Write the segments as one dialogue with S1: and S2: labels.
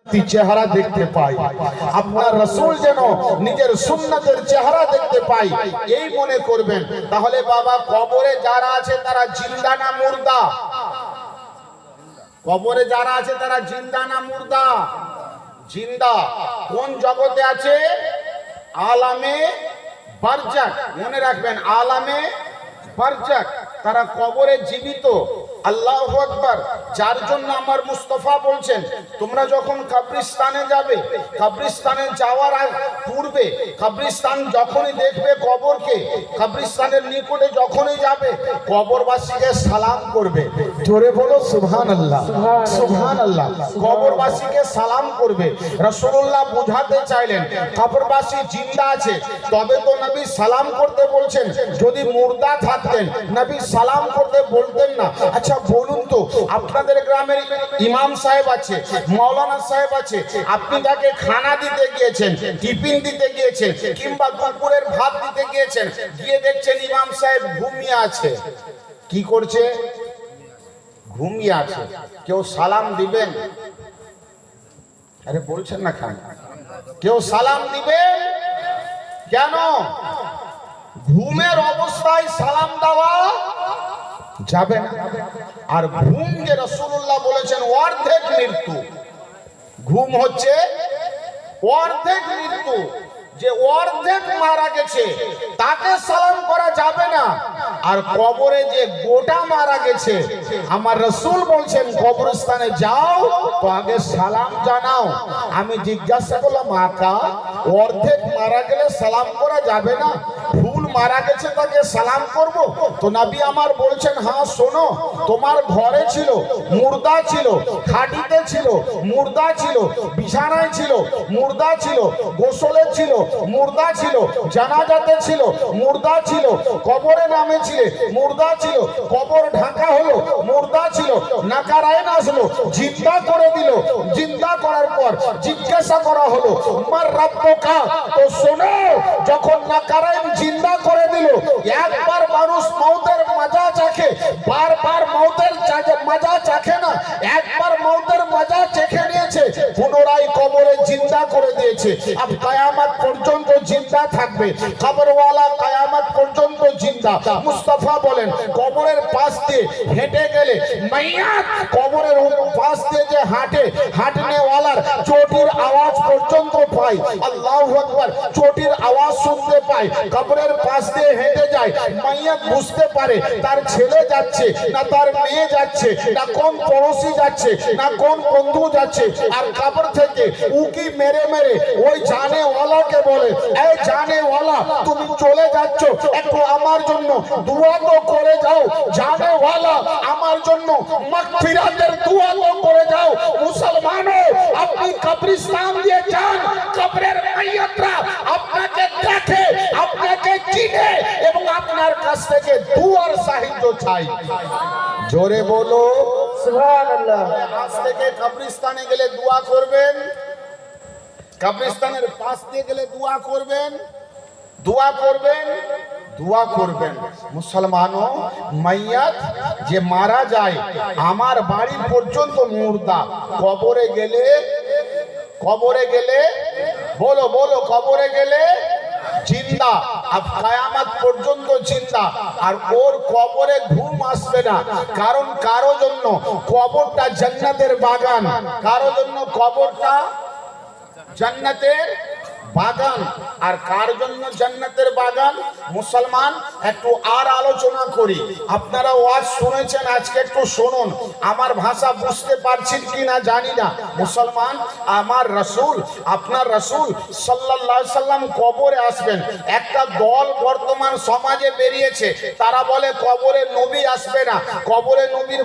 S1: চেহারা দেখতে পাই, আপনার রাসূল যেন নিজের সুন্নতের চেহারা দেখতে পাই, এই মনে করবেন। তাহলে বাবা, কবরে যারা আছে তারা জিন্দা না মুর্দা? কবরে যারা আছে তারা জিন্দা না মুর্দা? জিন্দা। কোন জগতে আছে? আলামে বারজাক। মনে রাখবেন, আলামে বারজাক। তারা কবরে জীবিত। আল্লাহু আকবার। যার জন্য আমার মুস্তাফা বলছেন, তোমরা যখন কবরস্থানে যাবে, কবরস্থানে যাওয়ার পূর্বে, কবরস্থান যখনই দেখবে কবরকে, কবরস্থানের নিকটে যখনই যাবে, কবরবাসীকে সালাম করবে। জোরে বলো সুবহানাল্লাহ, সুবহানাল্লাহ। কবরবাসীকে সালাম করবে। রাসূলুল্লাহ বোঝাতে চাইলেন কবরবাসী জিন্দা আছে, তবে তো নবী সালাম করতে বলছেন। যদি মুর্দা থাকতেন নবী সালাম করতে বলতেন না। আচ্ছা বলুন তো, আপনাদের গ্রামের ইমাম সাহেব আছে, মাওলানা সাহেব আছে, আপনি তাকে খানা দিতে গিয়েছেন, টিফিন দিতে গিয়েছেন, কিংবা দুপুরের ভাত দিতে গিয়েছেন, গিয়ে দেখছেন ইমাম সাহেব ঘুমিয়ে আছে। কি করছে? ঘুমিয়ে আছে। কেউ সালাম দিবেন? আরে বলছেন না খান। কেউ সালাম দিবেন কেন? ঘুমের অবস্থায় সালাম দেওয়া যাবে না। আর ঘুম যে রাসূলুল্লাহ বলেছেন অর্ধেক মৃত্যু। ঘুম হচ্ছে অর্ধেক মৃত্যু। যে অর্ধেক মারা গেছে তাকে সালাম করা যাবে না। আর কবরে যে গোটা মারা গেছে, আমার রাসূল বলছেন কবরস্থানে যাও তো আগে সালাম জানাও। আমি জিজ্ঞাসা করলাম, আকা অর্ধেক মারা গেলে সালাম করা যাবে না? ফুল মারা গেছে তাকে সালাম করব? তো নবী আমার বলছেন, হ্যাঁ শোনো, তোমার ঘরে ছিল মুর্দা ছিল, খাটিতে ছিল মুর্দা ছিল, বিছানায় ছিল মুর্দা ছিল, গোসলে ছিল মুর্দা ছিল, জানাজাতে ছিল মুর্দা ছিল, কবরে নামেছিলে মুর্দা ছিল, কবর ঢাকা হলো মুর্দা ছিল, নাকারায়ন আসলো জিন্দা করে দিল। জিন্দা করার পর জিজ্ঞাসা করা হলো মার রাব্বুকা। তো শোনো, যখন নাকারায়ন জিন্দা করে দিল, একবার মানুষ মওতের মজা চাখে, বারবার মওতের মজা চাখে না। একবার মওতের মজা চেখে নিয়েছে, পুনরায় কবরে জিন্দা করে দিয়েছে। আব কিয়ামত পর্যন্ত জিন্দা থাকবে। কবরওয়ালা কিয়ামত পর্যন্ত জিন্দা। মুস্তাফা বলেন, কবরের পাশ দিয়ে হেঁটে গেলে মাইয়াত কবরের পাশ দিয়ে যে হাঁটে, হাঁটনেওয়ালার চটির আওয়াজ পর্যন্ত পায়। আল্লাহু আকবার। চটির আওয়াজ শুনতে পায়। কবরের পাশ দিয়ে হেঁটে যায়, মাইয়াত বুঝতে পারে তার ছেলে যাচ্ছে না তার মেয়ে যাচ্ছে, না কোন পড়োশি যাচ্ছে, না কোন বন্ধু যাচ্ছে। আর কবর থেকে উকি মেরে মেরে ওই জানেওয়ালাকে বলে, এই জানেওয়ালা তুমি চলে যাচ্ছ, একটু আমার জন্য দোয়া তো করে যাও। জানেওয়ালা আমার জন্য মাগফিরাতের দোয়া তো করে যাও। মুসলমানও আপনি কবরস্থান দিয়ে যান, কবরের মাইয়াতরা আপনাকে দেখে, আপনাকে চিনে এবং আপনার কাছ থেকে দুয়ার সাহায্য চাই। জোরে বলো সুবহানাল্লাহ। আজ থেকে কবরস্থানে গেলে দোয়া করবেন, কবরস্থানের পাশ দিয়ে গেলে দোয়া করবেন, দোয়া করবেন, দোয়া করবেন। মুসলমানও মাইয়াত যে মারা যায় আমার বাড়ি পর্যন্ত মুর্দা, কবরে গেলে, কবরে গেলে বলো বলো, কবরে গেলে জিন্দা। আর কিয়ামত পর্যন্ত জিন্দা। আর ওর কবরে ঘুম আসবে না, কারণ কারো জন্য কবরটা জান্নাতের বাগান, কারো জন্য কবরটা জান্নাতের বাগান। আর কার জন্য জান্নাতের বাগান? মুসলমান একটু আর আলোচনা করি। আপনারা ওয়াজ শুনেছেন, আজকে একটু শুনুন। আমার ভাষা বুঝতে পারছেন কিনা জানি না। মুসলমান, আমার রাসূল, আপনার রাসূল সাল্লাল্লাহু আলাইহি সাল্লাম কবরে আসবেন। একটা দল বর্তমান সমাজে বেরিয়েছে, তারা বলে কবরে নবী আসবে না, কবরে নবীর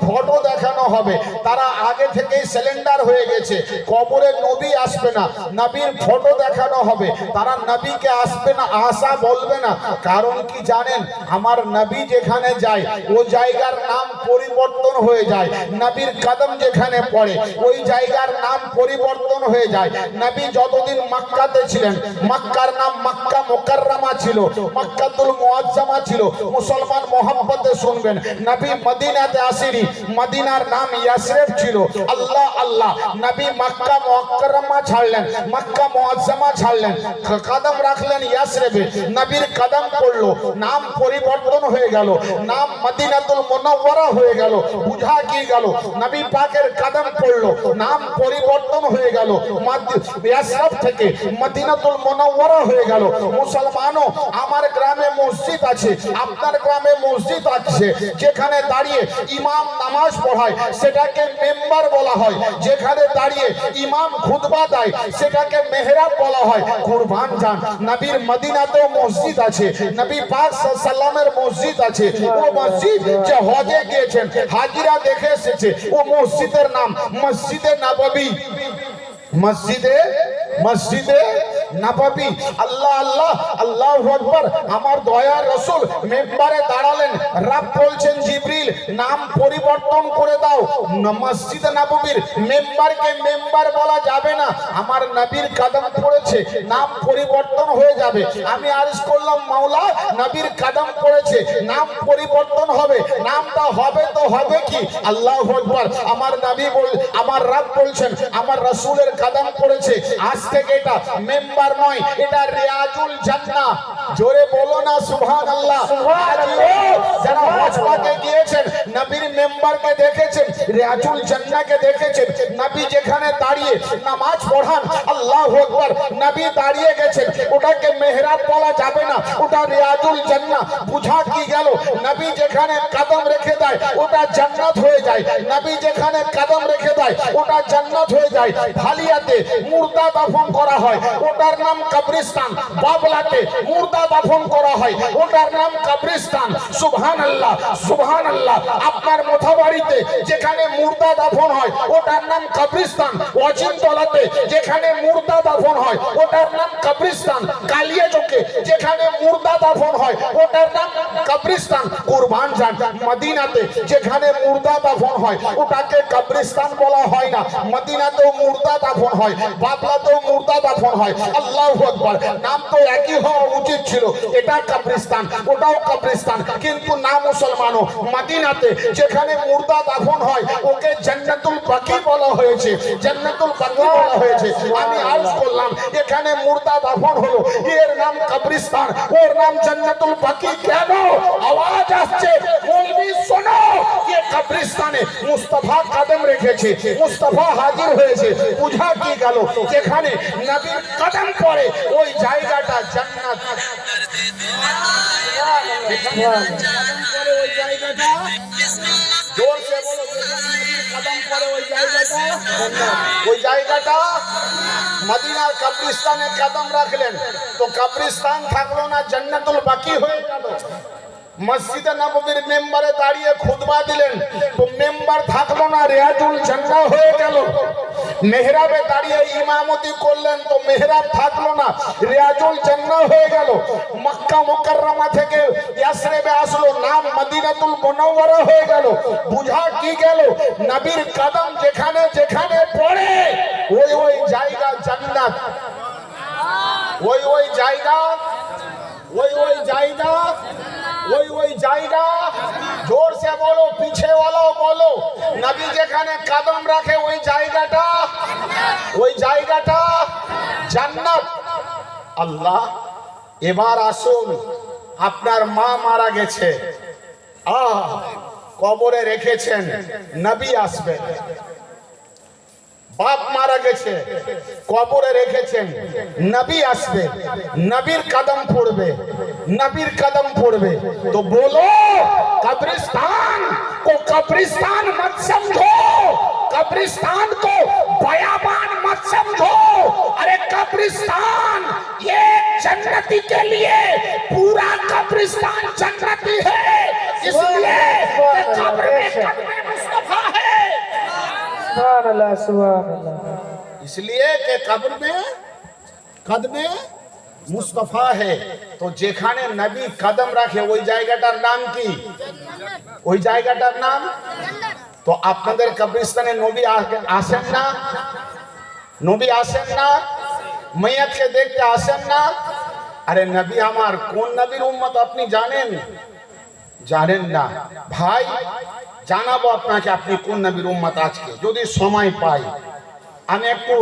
S1: ফটো দেখানো হবে। তারা আগে থেকেই সিলিন্ডার হয়ে গেছে, কবরে নবী আসবে না, নবীর ফটো ফটো দেখানো হবে, তারা নবীকে আসবে না, আসা বলবে না। কারণ কি জানেন? আমার নবী যেখানে যায় ও জায়গার নাম পরিবর্তন হয়ে যায়। নবীর কদম যেখানে পড়ে ওই জায়গার নাম পরিবর্তন হয়ে যায়। নবী যতদিন মক্কাতে ছিলেন, মক্কার নাম মক্কা মুকাররমা ছিল, মক্কাতুল মুআজ্জামা ছিল। মুসলমান মোহাম্মতে শুনবেন, নবী মদিনাতে আসেনি, মদিনার নাম ইয়াসরিব ছিল। আল্লাহ আল্লাহ, নবী মক্কা মুকাররমা ছাড়লেন, মক্কা মুআজ্জামা ছাড়লেন, কদম রাখলেন ইয়াসরিবে। নবীর কদম পড়লো, নাম পরিবর্তন হয়ে গেল, নাম মদিনাতুল মুনাওয়ারা হয়ে গেল। বুঝা কি গেল? নবী পাকের কদম পড়লো, নাম পরিবর্তন হয়ে গেল, ইয়াসরিব থেকে মদিনাতুল মুনাওয়ারা হয়ে গেল। মুসলমানও, আমার গ্রামে মসজিদ আছে, আপনার গ্রামে মসজিদ আছে, যেখানে দাঁড়িয়ে ইমাম নামাজ পড়ায় সেটাকে মেম্বার বলা হয়, যেখানে দাঁড়িয়ে ইমাম খুতবা দেয় সেটাকে মেহরাব বলা হয়। কুরবান যান, নবীর মদিনাতেও মসজিদ আছে, নবী পাক সাল্লামের মসজিদ আছে। ও মসজিদ যে হজে গিয়েছেন, হাজিরা দেখে এসেছে, ও মসজিদের নাম মসজিদে নববী, মসজিদে নববী। আল্লাহ আল্লাহ, আল্লাহু আকবার। আমার দয়ার রাসূল মেম্বারে দাঁড়ালেন, রব বলছেন জিবরিল নাম পরিবর্তন করে দাও। মসজিদে নববীর মেম্বারকে মেম্বার বলা যাবে না, আমার নবীর কদম পড়েছে, নাম পরিবর্তন হয়ে যাবে। আমি আরজ করলাম মাওলা, নবীর কদম পড়েছে, নাম পরিবর্তন হবে, নামটা হবে তো হবে কি? আল্লাহু আকবার। আমার নবী আমার রব বলছেন, আমার রাসূলের কদম পড়েছে, আজ থেকে এটা মেম্বার নয়, এটা রিয়াজুল জান্নাহ। জোরে বলো না সুবহানাল্লাহ। যারা হজ পাকে গিয়েছেন, নবীর মেম্বারকে দেখেছেন, রিয়াজুল জান্নাহকে দেখেছেন, নবী যেখানে দাঁড়িয়ে নামাজ পড়ান, আল্লাহু আকবার, নবী দাঁড়িয়ে গেছেন, ওটাকে মেহরাব বলা যাবে না, ওটা রিয়াজুল জান্নাহ। বুঝা কি গেল? নবী যেখানে কদম রেখে দেয় ওটা জান্নাত হয়ে যায়, নবী যেখানে কদম রেখে দেয় ওটা জান্নাত হয়ে যায়। ভালিয়াতে মুর্দা দাফন করা হয়, ওটার নাম কবরস্থান। বাবলাতে মুর্দা দাফন করা হয়, ওটার নাম কবরস্থান। সুবহানাল্লাহ, সুবহানাল্লাহ। আপনার মোথাবাড়িতে যেখানে মুর্দা দাফন হয় ওটার নাম কবরস্থান। অচিনতলাতে যেখানে মুর্দা দাফন হয় ওটার নাম কবরস্থান। কালিয়াচকে যেখানে মুর্দা দাফন হয় ওটার নাম কবরস্থান। কুরবান যান, মদিনাতে যেখানে মুর্দা দাফন হয় ওটাকে কবরস্থান বলা হয় না, মদিনাতেও মুর্দা দাফন হয়, বাবলাতেও মুর্দা দাফন হয়। আল্লাহু আকবার। নাম তো একই হওয়া উচিত ছিল, এটা কবরস্থান ওটাও কবরস্থান, কিন্তু না মুসলমানও। মদিনাতে যেখানে মুর্দা দাফন হয় ওকে জান্নাতুল বাকি বলা হয়েছে, জান্নাতুল বাকি বলা হয়েছে। আমি আরজ করলাম, এখানে মুর্দা দাফন হলো, এর নাম কবরস্থান, ওর নাম জান্নাতুল বাকি। কেন? আওয়াজ আসছে, মৌলভী শোনো, কে কবরস্থানে মুস্তাফা কদম রেখেছে, মুস্তাফা হাজির হয়েছে। বুঝা কি গেল? যেখানে নবীর কদম পড়ে ওই জায়গাটা জান্নাত। ওই জায়গাটা জোর সে বলো, কদম পড়ে ওই জায়গাটা, ওই জায়গাটা মদিনার কবরস্থানে কদম রাখলেন তো কবরস্থান থাকলো না, জান্নাতুল বাকি হয়ে গেল। মসজিদে নববীর মেম্বারে দাঁড়িয়ে খুতবা দিলেন তো মেম্বার থাকলো না, রিয়াজুল জান্নাহ হয়ে গেল। মেহরাবে দাঁড়িয়ে ইমামতি করলেন তো মেহরাব থাকলো না, রিয়াজুল জান্নাহ হয়ে গেল। মক্কা মুকাররমা থেকে ইয়াসরিবে আসলো, নাম মদিনাতুল মুনাওয়ারা হয়ে গেল। বুঝা কি গেল? নবীর কদম যেখানে যেখানে পড়ে ওই ওই জায়গা জান্নাত, ওই ওই জায়গা, ওই ওই জায়গা, ওই ওই জায়গা। জোর সে বলো, পিছে वालों বলো, নবী যেখানে কদম রাখে ওই জায়গাটা, ওই জায়গাটা জান্নাত। আল্লাহ, এবার আসুন, আপনার মা মারা গেছে, কবরে রেখেছেন, নবী আসবেন। বাপ মারা গেছে, কবরে রেখেছেন, নবী আসবে, নবীর কদম পড়বে, নবীর কদম পড়বে। তো বলো, कब्रिस्तान को कब्रिस्तान मत समझो, कब्रिस्तान को बयाबान मत समझो। अरे कब्रिस्तान ये जन्नती के लिए पूरा कब्रिस्तान जन्नती है, इसलिए कब्र में कदम मुस्तफा है। सुभान अल्लाह, सुभान अल्लाह। इसलिए कि कब्र में কদমে মুস্তাফা হে। তো যেখানে নবী কদম রাখে ওই জায়গাটার নাম কি? ওই জায়গাটার নাম। তো আপনাদের কবরস্থানে নবী আসেন না? নবী আসেন না? মাইয়াতকে দেখতে আসেন না? আরে নবী আমার কোন নবীর উম্মত আপনি জানেন? জানেন না। ভাই জানাবো আপনাকে আপনি কোন নবীর উম্মত। আজকে যদি সময় পাই আমি একটু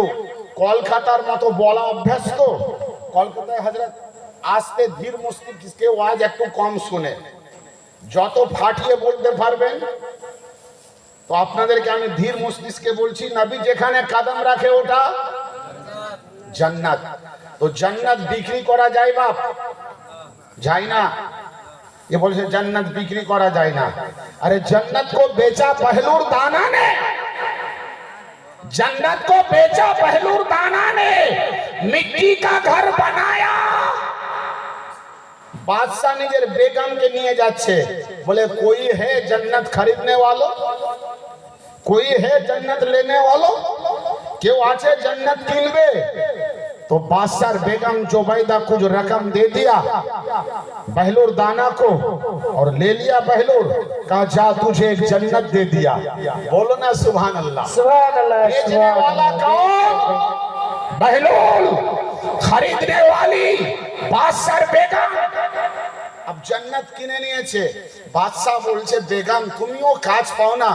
S1: কলকাতার মতো বলা অভ্যাস, তো কলকাতায় হযরত আসতে ধীর মস্তিষ্কে ওয়াজ একটু কম শুনে, যত ফাটিয়ে বলতে পারবেন। তো আপনাদেরকে আমি ধীর মস্তিষ্কে বলছি, নবী যেখানে কদম রাখে ওটা জান্নাত। তো জান্নাত বিক্রি করা যায় বাপ? যায় না। ये बोल से जन्नत बिक्री करा जाए ना। अरे जन्नत को बेचा पहलूर दाना ने, जन्नत को बेचा पहलूर दाना ने, मिट्टी का घर बनाया। बादशाह निजेर बेगम के निये जाच्छे, बोले कोई है जन्नत खरीदने वालों, कोई है जन्नत लेने वालों, क्यों आछे जन्नत किनबे? तो बादशाह बेगम जुबैदा कुछ रकम दे दिया बहलूर दाना को और ले लिया बहलूर, कहा जा तुझे एक जन्नत दे दिया। बोलो ना सुभान अल्लाह। सुभान अल्लाह। बेचने वाला कौन? बहलूर। खरीदने वाली बादशाह बेगम। अब जन्नत किने নিয়েছে। বাদশা বলছে বেগম তুমিও কাজ পাও না,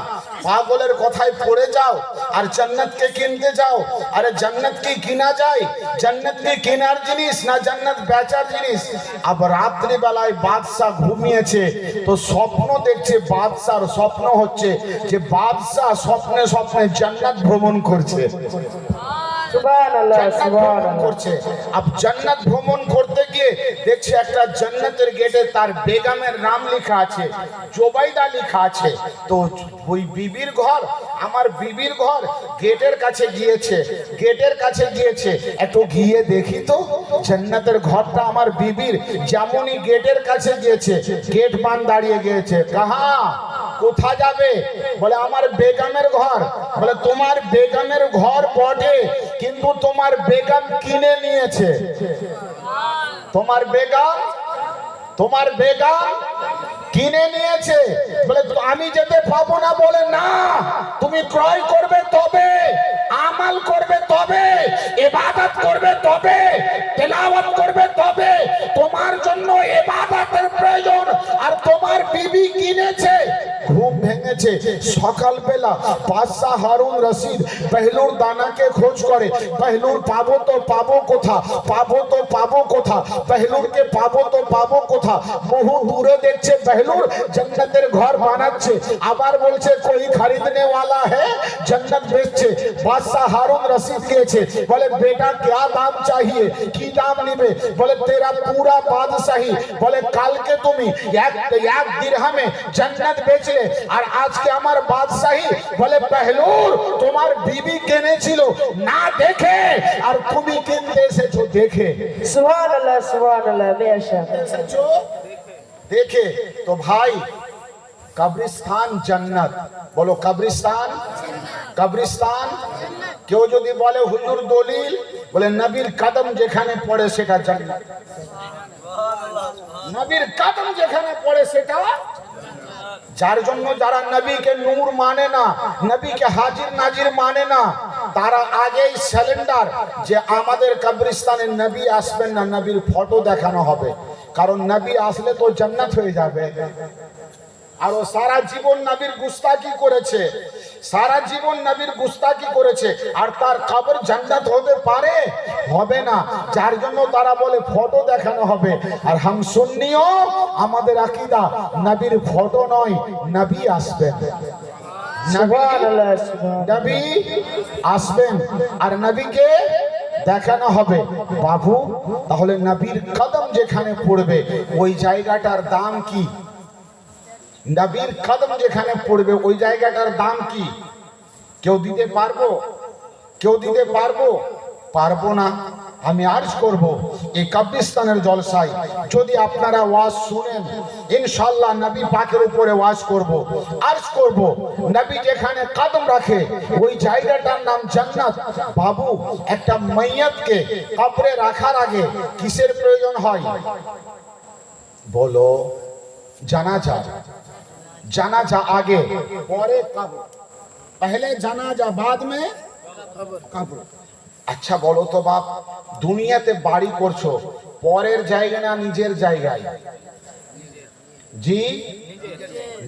S1: পাগলের কথায় পড়ে যাও আর জান্নাতকে কিনতে যাও। আরে জান্নাত কি কিনা যায়? জান্নাত কি কেনার জিনিস না জান্নাত বেচার জিনিস? আব রাত্রি বেলায় বাদশা ঘুমিয়েছে, তো স্বপ্ন দেখছে, বাদশার স্বপ্ন হচ্ছে যে বাদশা স্বপ্নে স্বপ্নে জান্নাত ভ্রমণ করছে। করছে। अब जन्नत भ्रमण करते गিয়ে দেখছে একটা জান্নাতের গেটে তার বেগমের নাম লেখা আছে, জুবাইদা লেখা আছে। তো ওই বিবির ঘর, আমার বিবির ঘর গেটের কাছে গিয়েছে, গেটের কাছে গিয়েছে, একটু গিয়ে দেখি তো জান্নাতের ঘরটা আমার বিবির। যেমনই গেটের কাছে গিয়েছে, গেট মান দাঁড়িয়ে গিয়েছে। কাহা কোথা যাবে? বলে আমার বেগমের ঘর। বলে তোমার বেগমের ঘর বটে, কিন্তু তোমার বেগম কিনে নিয়েছে। তোমার বেগম, তোমার বেগম কিনে নিয়েছে। বলে আমি যেতে পাবো না। বলে না, তুমি ক্রয় করবে তবে, আমাল করবে তবে, ইবাদত করবে তবে, তেলাওয়াত করবে তবে। তোমার জন্য ইবাদতের প্রয়োজন আর তোমার বিবি কিনেছে। ঘুম ভেঙেছে সকালবেলা, বাদশাহ হারুন রশিদ পহলুর দানাকে খোঁজ করে। পহলুর পাবো তো পাবো কোথা, পাবো তো পাবো কোথা, পহলুরকে পাবো তো পাবো কোথা। বহু দূরে দেখছে পহলুর জান্নাতের ঘর বানাচ্ছে, আবার বলছে কোই খরিদনে वाला है, জান্নাত বেচছে। বাদশাহ হারুন রশিদ গিয়েছে, বলে বেটা क्या দাম चाहिए, কি দাম নিবে? বলে তেরা পুরা বাদশাহী। বলে কালকে তুমি এক দিরহামে জান্নাত বেচলে আর আজকে আমার বাদশাহী। বলে পহলুর তোমার বিবি কিনেছিল না দেখে, আর তুমি কিনতে এসেছো দেখে।
S2: সুবহানাল্লাহ সুবহানাল্লাহ। বেশক
S1: এসেছো দেখে। তো ভাই কবরস্থান জান্নাত, বলো কবরস্থান, কবরস্থান। কেউ যদি বলে হুজুর দলিল, বলে নবীর কদম যেখানে পড়ে সেটা জান্নাত। নবীর কদম যেখানে পড়ে সেটা। যার জন্য যারা নবীকে নূর মানে না, নবীকে হাজির নাজির মানে না, তারা আগেই সিলিন্ডার যে আমাদের কবরস্থানে নবী আসবেন না, নবীর ফটো দেখানো হবে। কারণ নবী আসলে তো জান্নাত হয়ে যাবে। আর ও সারা জীবন নবীর গুস্তাকি করেছে, সারা জীবন নবীর গুস্তাকি করেছে, আর তার কবর জান্নাত হতে পারে? হবে না। যার জন্য তারা বলে ফটো দেখানো হবে। আর হাম সুন্নিও আমাদের আকীদা নবীর ফটো নয়, নবী আসবেন। নবী আসবেন আর নবীকে দেখানো হবে। বাবু তাহলে নবীর কদম যেখানে পড়বে ওই জায়গাটার দাম কি? নবীর কদম যেখানে পড়বে ওই জায়গাটার দাম কি? কেউ দিতে পারবো? কেউ দিতে পারবো? পারবো না। আমি আরজ করব এই কবরস্থানের জলসায় যদি আপনারা ওয়াজ শুনেন, ইনশাআল্লাহ নবী পাকের উপরে ওয়াজ করব, আরজ করব, নবী যেখানে কদম রাখে ওই জায়গাটার নাম জান্নাত। বাবু, একটা মাইয়াতকে কবরে রাখার আগে কিসের প্রয়োজন হয় বলো? জানাজা। জানাজা আগে, পরে কবর। पहले জানাজা, बाद में কবর। আচ্ছা বলো তো বাপ, দুনিয়াতে বাড়ি করছো পরের জায়গায় না নিজের জায়গায়? জি,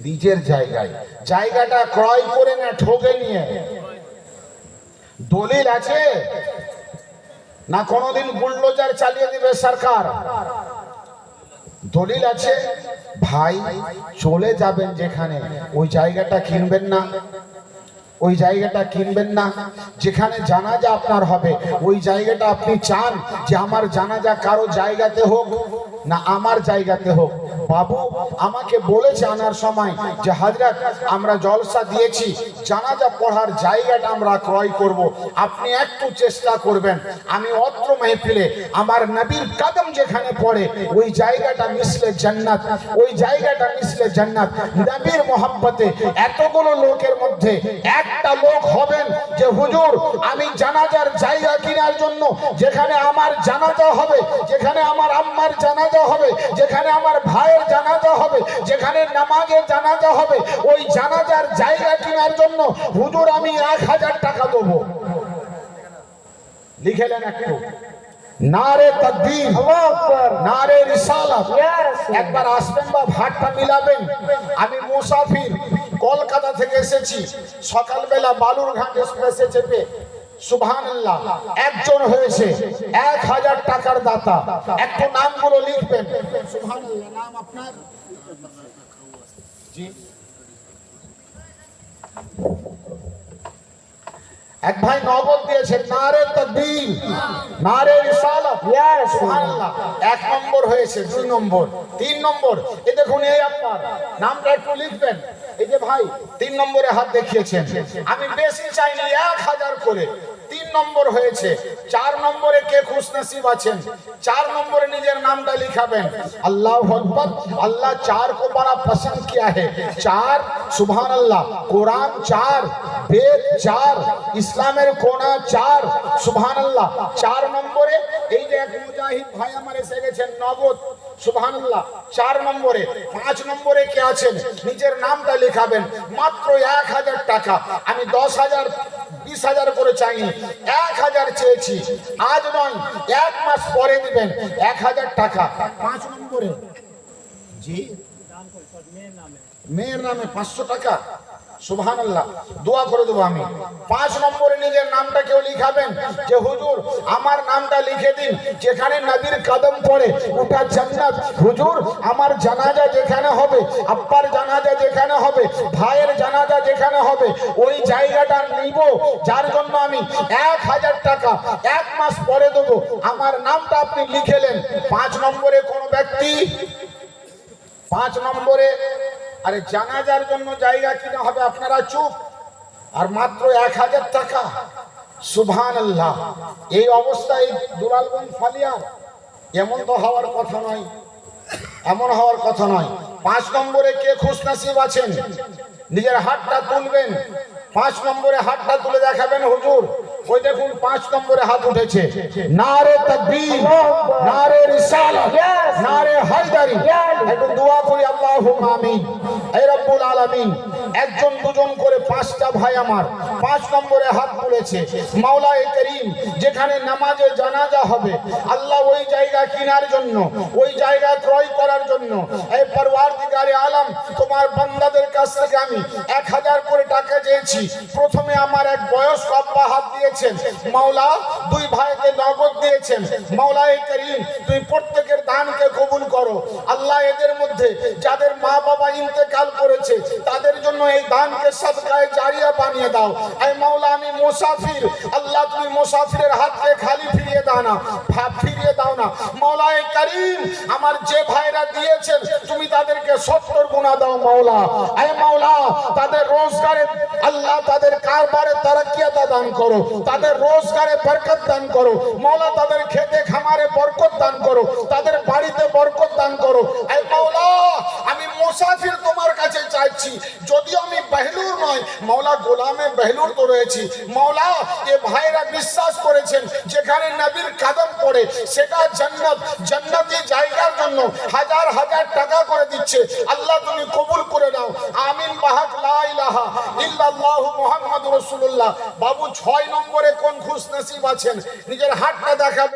S1: নিজের জায়গায়। জায়গাটা ক্রয় করে না ঠকে নিয়ে? দলিল আছে না কোনোদিন বুলডোজার চালিয়ে দিবে সরকার? দলিল আছে? ভাই চলে যাবেন যেখানে, ওই জায়গাটা কিনবেন না? ওই জায়গাটা কিনবেন না? যেখানে জানাজা আপনার হবে ওই জায়গাটা আপনি চান যে আমার জানাজা কারো জায়গাতে হোক না আমার জায়গাতে হোক? বাবু আমাকে বলেছে আনার সময় যে হযরত আমরা জলসা দিয়েছি, জানাজা পড়ার জায়গাটা আমরা ক্রয় করব, আপনি একটু চেষ্টা করবেন আমি অত্র মাহফিলে আমার নবীর কদম যেখানে পড়ে ওই জায়গাটা মিশলে জান্নাত, ওই জায়গাটা মিশলে জান্নাত। নবীর মোহাব্বতে এতগুলো লোকের মধ্যে একটা লোক হবেন যে হুজুর আমি জানাজার জায়গা কেনার জন্য, যেখানে আমার জানাজা হবে, যেখানে আমার আম্মার জানাজা হবে, যেখানে আমার ভাইয়ের জানাজা হবে, যেখানে নামাজের জানাজা হবে, ওই জানাজার জায়গা কেনার জন্য হুজুর আমি 1000 টাকা দেবো। লিখেলেন একটু, নারে তাকবীর, আল্লাহু আকবার, নারে রিসালাত। একবার আসবেন বা ভাতটা মিলাবেন। আমি মুসাফির, কলকাতা থেকে এসেছি, সকালবেলা বালুরঘাট এক্সপ্রেসে চেপে সুবহানাল্লাহ একজন হয়েছে 1000 টাকার দাতা। একটু নামগুলো লিখবেন। সুবহানাল্লাহ, নাম আপনার? জি, এক ভাই নগদ দিয়েছেন। নারে তাকবীর, নারে রিসালাত, সুবহানাল্লাহ। 1 নম্বর হয়েছে, 2 নম্বর, 3 নম্বর। এই দেখুন, এই আপনার নামটা একটু লিখবেন। এই যে ভাই 3 নম্বরে হাত দেখিয়েছেন, আমি বেশি চাইনি 1000 করে। 3 নম্বর হয়েছে। 4 নম্বরে কে খুশনসিব আছেন? 4 নম্বরে নিজের নামটা লিখাবেন। আল্লাহু আকবার। আল্লাহ 4 को बड़ा पसंद किया है। 4 সুবহানাল্লাহ, কোরআন 4, বেদ 4, ইসলামের কোনা 4, সুবহানাল্লাহ। 4 নম্বরে এই যে এক মুজাহিদ ভাই আমার এসে গেছেন নগদ, সুবহানাল্লাহ। 4 নম্বরে। 5 নম্বরে কে আছেন? নিজের নামটা লিখাবেন। মাত্র 1000 টাকা। আমি 10,000 20,000 করে চাইনি, 1000 চেয়েছি। আজ নয়, 1 মাস পরে দিবেন 1000 টাকা। 5 নম্বরে জি, মেয়ের নামে 500 টাকা। সুবহানাল্লাহ, দোয়া করে দেবো আমি। 5 নম্বরে নিজের নামটা কেউ লিখাবেন যে হুজুর আমার নামটা লিখে দিন, যেখানে নবীর কদম পড়ে ওটা জান্নাত। হুজুর আমার জানাজা যেখানে হবে, আব্বার জানাজা যেখানে হবে, ভাইয়ের জানাজা যেখানে হবে, ওই জায়গাটা নিব, যার জন্য আমি 1000 টাকা 1 মাস পরে দেবো। আমার নামটা আপনি লিখেলেন। 5 নম্বরে কোন ব্যক্তি? 5 নম্বরে, আরে জানাজার জন্য জায়গা কিনা হবে, আপনারা চুপ। আর মাত্র 1000 টাকা। সুবহানাল্লাহ। এই অবস্থায় দুলালগঞ্জ ফালিয়ার এমন তো হওয়ার কথা নয়, এমন হওয়ার কথা নয়। 5 নম্বরে কে খুশনসিব আছেন? নিজের হাতটা তুলবেন। 5 নম্বরে হাতটা তুলে দেখাবেন হুজুর। ওই দেখুন 5 নম্বরে হাত উঠেছে। নারে তাকবীর, নারে রিসালাত, নারে হায়দারি। একটু দোয়া করি, আল্লাহুম্মা আমিন। হে রব্বুল আলামিন, একজন দুজন করে 5টা ভাই আমার 5 নম্বরে হাত তুলেছে। মাওলায়ে করিম, যেখানে নামাজে জানাজা হবে আল্লাহ ওই জায়গা কেনার জন্য, ওই জায়গা ক্রয় করার জন্য, এই পরওয়ারদিগারে আলম তোমার বান্দাদের কাছ থেকে আমি 1000 করে টাকা চেয়েছি। প্রথমে আমার এক বয়স্ক আব্বা হাত দিয়েছেন, মাওলা 2 ভাইকে নগদ দিয়েছেন। মাওলায়ে করিম, তুই প্রত্যেকের দানকে কবুল করো। আল্লাহ এদের মধ্যে যাদের মা বাবা ইন্তেকাল করেছে তাদের জন্য এই দানকে সদকায়ে জারিয়া বানিয়ে দাও। এই মাওলা আমি মুসাফির, আল্লাহ তুমি মুসাফিরের হাতকে খালি ফিরিয়ে দাও না, না। মাওলায়ে কারীম, আমার যে ভাইরা দিয়েছেন তুমি তাদেরকে 70 গুণা দাও মাওলা। আয় মাওলা, তাদের রোজগারে আল্লাহ তাদের কারবারে তারাক্কিয়াত দান করো, তাদের রোজগারে বরকত দান করো মাওলা, তাদের খেতে খামারে বরকত দান করো, তাদের বাড়িতে বরকত দান করো। আয় মাওলা, আমি মুসাফির তোমার কাছে চাইছি, যদিও আমি বেহলুর নয় মাওলা, গোলামে বেহলুর তো রয়েছি মাওলা। এ ভাইরা বিশ্বাস করেছেন যেখানে নবীর কদম পড়ে সেটা জান্নাত, জান্নাতি জায়গার জন্য হাজার হাজার টাকা করে দিচ্ছে। আল্লাহ তুমি কবুল করে নাও, আমিন। বাহাক লা ইলাহা ইল্লাল্লাহু মুহাম্মাদুর রাসূলুল্লাহ। বাবু 6 নম্বরে কোন খুশনসিব আছেন নিজের হাতটা দেখাবেন।